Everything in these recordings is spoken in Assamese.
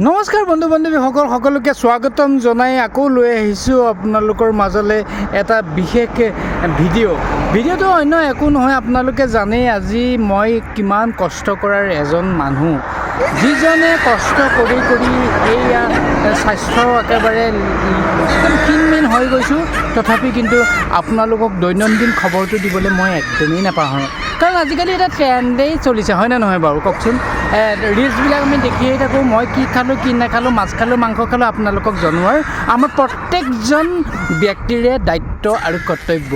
নমস্কাৰ বন্ধু বান্ধৱীসকল, সকলোকে স্বাগতম জনাই আকৌ লৈ আহিছোঁ আপোনালোকৰ মাজলৈ এটা বিশেষ ভিডিঅ'টো অন্য একো নহয়। আপোনালোকে জানেই আজি মই কিমান কষ্ট কৰাৰ এজন মানুহ, যিজনে কষ্ট কৰি এইয়া স্বাস্থ্য একেবাৰে একদম ক্ষীণমীন হৈ গৈছোঁ। তথাপি কিন্তু আপোনালোকক দৈনন্দিন খবৰটো দিবলৈ মই একদমেই নাপাহৰোঁ, কাৰণ আজিকালি এটা ট্ৰেণ্ডেই চলিছে, হয়নে নহয় বাৰু কওকচোন। ৰিলচবিলাক আমি দেখিয়ে থাকোঁ। মই কি খালোঁ কি নাখালোঁ, মাছ খালোঁ মাংস খালোঁ, আপোনালোকক জনোৱাৰ আমাৰ প্ৰত্যেকজন ব্যক্তিৰে দায়িত্ব আৰু কৰ্তব্য।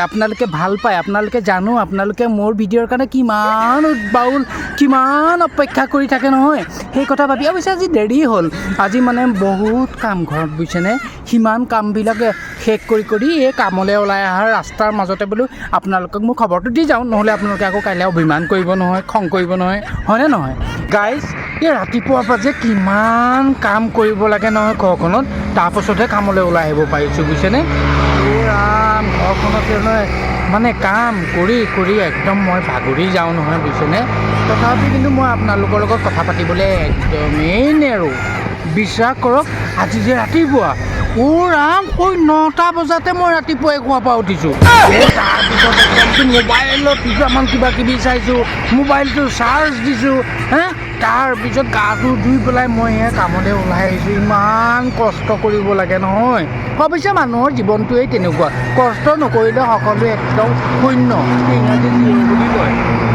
আপোনালোকে ভাল পায়, আপোনালোকে জানো, আপোনালোকে মোৰ ভিডিঅ'ৰ কাৰণে কিমান উৎবাউল, কিমান অপেক্ষা কৰি থাকে নহয়। সেই কথা ভাবি অৱশ্যে আজি দেৰি হ'ল। আজি মানে বহুত কাম ঘৰত, বুজিছেনে। সিমান কামবিলাক শেষ কৰি এই কামলৈ ওলাই অহাৰ ৰাস্তাৰ মাজতে বোলো আপোনালোকক মোৰ খবৰটো দি যাওঁ, নহ'লে আপোনালোকে আকৌ কাইলৈ অভিমান কৰিব নহয়, খং কৰিব নহয়, হয়নে নহয় গাইজ। এই ৰাতিপুৱাৰ পৰা যে কিমান কাম কৰিব লাগে নহয় ঘৰখনত, তাৰপাছতহে কামলৈ ওলাই আহিব পাৰিছোঁ, বুজিছেনে। ৰাম, ঘৰখনতে মানে কাম কৰি একদম মই ভাগৰি যাওঁ নহয়, বুজিছেনে। তথাপি কিন্তু মই আপোনালোকৰ লগত কথা পাতিবলৈ একদমেই নেৰোঁ। বিশ্বাস কৰক, আজি যে ৰাতিপুৱা ৰাম 9টা বজাতে মই ৰাতিপুৱাই খোৱাৰ পৰা উঠিছোঁ। তাৰপিছত একদম মোবাইলত দুটামান কিবা কিবি চাইছোঁ, মোবাইলটো চাৰ্জ দিছোঁ, তাৰপিছত গাটো ধুই পেলাই মই কামলৈ ওলাই আহিছোঁ। ইমান কষ্ট কৰিব লাগে নহয়। অৱশ্যে মানুহৰ জীৱনটোৱেই তেনেকুৱা, কষ্ট নকৰিলে সকলোৱে একদম শূন্য, ইংৰাজী জিৰ' বুলি কয়।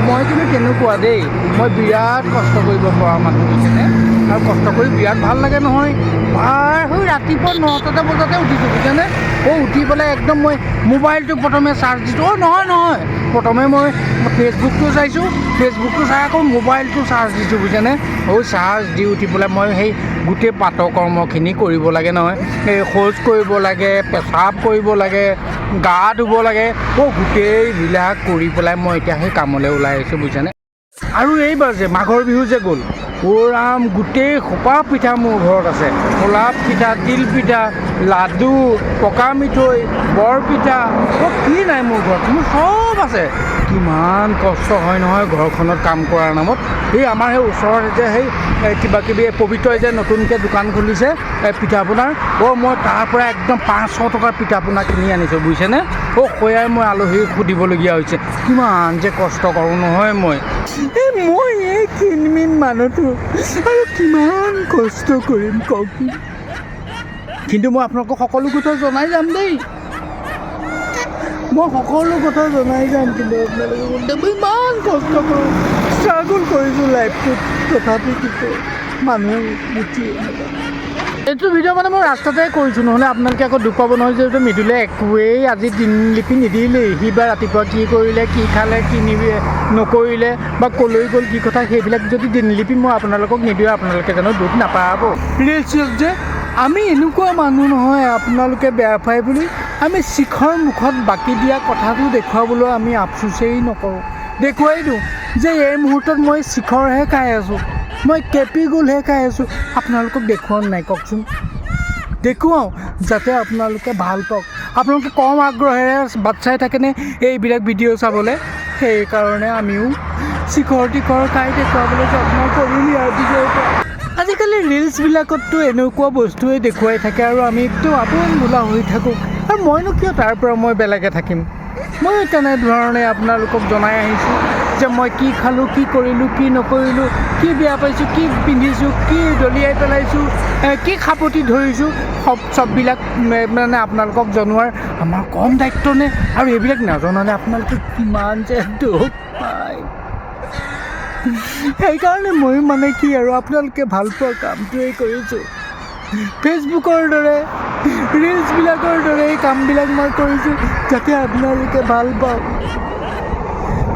মই কিন্তু তেনেকুৱা দেই, মই বিৰাট কষ্ট কৰিব পৰা মানুহ, বুজিছেনে। আৰু কষ্ট কৰি বিৰাট ভাল লাগে নহয়। ৰাতিপুৱা 9টা বজাতে উঠিছোঁ, বুজিছেনে। উঠি পেলাই একদম মই মোবাইলটো প্ৰথমে চাৰ্জ দিছোঁ। নহয় প্ৰথমে মই ফেচবুকটো চাইছোঁ, ফেচবুকটো চাই আকৌ মোবাইলটো চাৰ্জ দিছোঁ, বুজিছেনে। চাৰ্জ দি উঠি পেলাই মই সেই গোটেই প্ৰাতঃকৰ্মখিনি কৰিব লাগে নহয়। এই শৌচ কৰিব লাগে, পেচাব কৰিব লাগে, গা ধুব লাগে, গোটেইবিলাক কৰি পেলাই মই এতিয়া সেই কামলৈ ওলাই আহিছোঁ, বুজিছেনে। আৰু এইবাৰ যে মাঘৰ বিহু যে গ'ল, ৰাম গোটেই সোপা পিঠা মোৰ ঘৰত আছে। খোলা পিঠা, তিল পিঠা, লাডু, পকা মিঠৈ, বৰপিঠা, কি নাই মোৰ ঘৰত, মোৰ চব আছে। কিমান কষ্ট হয় নহয় ঘৰখনত কাম কৰাৰ নামত। আমাৰ সেই ওচৰতে যে সেই কিবা কিবি পবিত্ৰই যে নতুনকৈ দোকান খুলিছে পিঠা পনাৰ, মই তাৰ পৰা একদম 500 টকাৰ পিঠা পনা কিনি আনিছোঁ, বুজিছেনে। সেয়াই মই আলহীক সুধিবলগীয়া হৈছে। কিমান যে কষ্ট কৰোঁ নহয় মই এই ক্ষীণমীন মানুহটো, আৰু কিমান কষ্ট কৰিম কওক। কিন্তু মই আপোনালোকক সকলো কথা জনাই যাম দেই, মই সকলো কথা জনাই যাম। কিন্তু আপোনালোকে ইমান কষ্ট কৰোঁ, ষ্ট্ৰাগল কৰিছোঁ লাইফটোত, তথাপি কিন্তু মানুহে বুজিয়ে নাপায়। এইটো ভিডিঅ' মানে মই ৰাস্তাতে কৰিছোঁ, নহ'লে আপোনালোকে আকৌ দুখ পাব নহয়, যিহেতু মৃদুলে একোৱেই আজি দিনলিপি নিদিলেই। সি বা ৰাতিপুৱা কি কৰিলে, কি খালে, কি নকৰিলে, বা ক'লৈ গ'ল, কি কথা, সেইবিলাক যদি দিনলিপি মই আপোনালোকক নিদিওঁ, আপোনালোকে জানো দুখ নাপাব। ৰিলচত যে আমি এনেকুৱা মানুহ নহয়, আপোনালোকে বেয়া পায় বুলি আমি শিখৰ মুখত বাকী দিয়া কথাটো দেখুৱাবলৈ আমি আফচোচেই নকৰোঁ, দেখুৱাই দিওঁ যে এই মুহূৰ্তত মই শিখৰহে খাই আছোঁ, মই কেপি গোলহে খাই আছোঁ। আপোনালোকক দেখুৱাওঁ নাই কওকচোন, দেখুৱাওঁ যাতে আপোনালোকে ভাল পাওক। আপোনালোকে কম আগ্ৰহেৰে বাট চাই থাকেনে এইবিলাক ভিডিঅ' চাবলৈ, সেইকাৰণে আমিও শিখৰ টিখৰ খাই দেখুৱাবলৈ যত্ন কৰিম ইয়াৰ ভিডিঅ'ৰ পৰা। আজিকালি ৰিলচবিলাকততো এনেকুৱা বস্তুৱে দেখুৱাই থাকে, আৰু আমিতো আপোন বোলা হৈ থাকোঁ। আৰু মইনো কিয় তাৰ পৰা মই বেলেগে থাকিম। মই তেনেধৰণে আপোনালোকক জনাই আহিছোঁ যে মই কি খালোঁ, কি কৰিলোঁ, কি নকৰিলোঁ, কি বেয়া পাইছোঁ, কি পিন্ধিছোঁ, কি দলিয়াই পেলাইছোঁ, কি সাপতি ধৰিছোঁ, চববিলাক মানে আপোনালোকক জনোৱাৰ আমাৰ কম দায়িত্ব নে। আৰু এইবিলাক নজনালে আপোনালোকে কিমান যে দুখ পায়। সেইকাৰণে ময়ো মানে কি আৰু আপোনালোকে ভাল পোৱা কামটোৱেই কৰিছোঁ। ফেচবুকৰ দৰে, ৰিলচবিলাকৰ দৰে এই কামবিলাক মই কৰিছোঁ যাতে আপোনালোকে ভাল পাওক।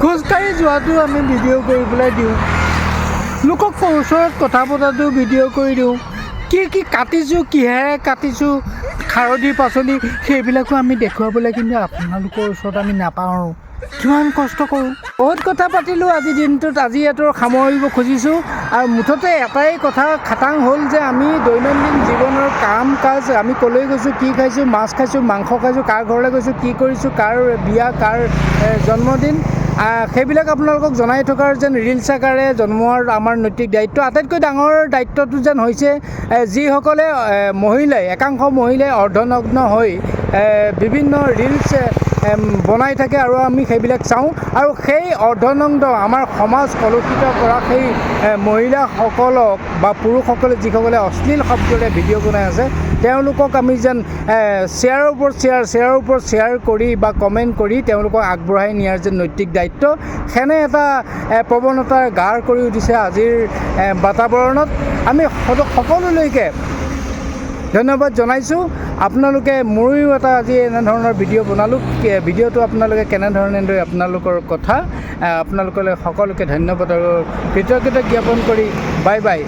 খোজকাঢ়ি যোৱাটো আমি ভিডিঅ' কৰি পেলাই দিওঁ, লোকক ওচৰত কথা পতাটো ভিডিঅ' কৰি দিওঁ, কি কাটিছোঁ, কিহেৰে কাটিছোঁ, খাৰধি পাচলি, সেইবিলাকো আমি দেখুৱাবলৈ কিন্তু আপোনালোকৰ ওচৰত আমি নাপাওঁ। কিমান কষ্ট কৰোঁ। বহুত কথা পাতিলোঁ আজিৰ দিনটোত, আজি ইয়াতো সামৰিব খুজিছোঁ। আৰু মুঠতে এটাই কথা খাটাং হ'ল যে আমি দৈনন্দিন জীৱনৰ কাম কাজ, আমি ক'লৈ গৈছোঁ, কি খাইছোঁ, মাছ খাইছোঁ, মাংস খাইছোঁ, কাৰ ঘৰলৈ গৈছোঁ, কি কৰিছোঁ, কাৰ বিয়া, কাৰ জন্মদিন, সেইবিলাক আপোনালোকক জনাই থকাৰ যেন ৰিলছ আকাৰে জন্মোৱাৰ আমাৰ নৈতিক দায়িত্ব। আটাইতকৈ ডাঙৰ দায়িত্বটো যেন হৈছে যিসকলে মহিলাই, একাংশ মহিলাই অৰ্ধনগ্ন হৈ বিভিন্ন ৰিলছ বনাই থাকে আৰু আমি সেইবিলাক চাওঁ। আৰু সেই অৰ্ধনগ্ন আমাৰ সমাজ কলুষিত কৰা সেই মহিলাসকলক বা পুৰুষসকলে যিসকলে অশ্লীল শব্দৰে ভিডিঅ' বনাই আছে, তেওঁলোকক আমি যেন শ্বেয়াৰৰ ওপৰত শ্বেয়াৰ কৰি বা কমেণ্ট কৰি তেওঁলোকক আগবঢ়াই নিয়াৰ যেন নৈতিক দায়িত্ব, সেনে এটা প্ৰৱণতাৰ গাৰ কৰি উঠিছে আজিৰ বাতাবৰণত। আমি সকলোলৈকে ধন্যবাদ জনাইছোঁ। আপোনালোকে ময়ো এটা আজি এনেধৰণৰ ভিডিঅ' বনালোঁ। ভিডিঅ'টো আপোনালোকে কেনেধৰণে আপোনালোকৰ কথা, আপোনালোকলৈ সকলোকে ধন্যবাদ আৰু কৃতজ্ঞতা জ্ঞাপন কৰি বাই বাই।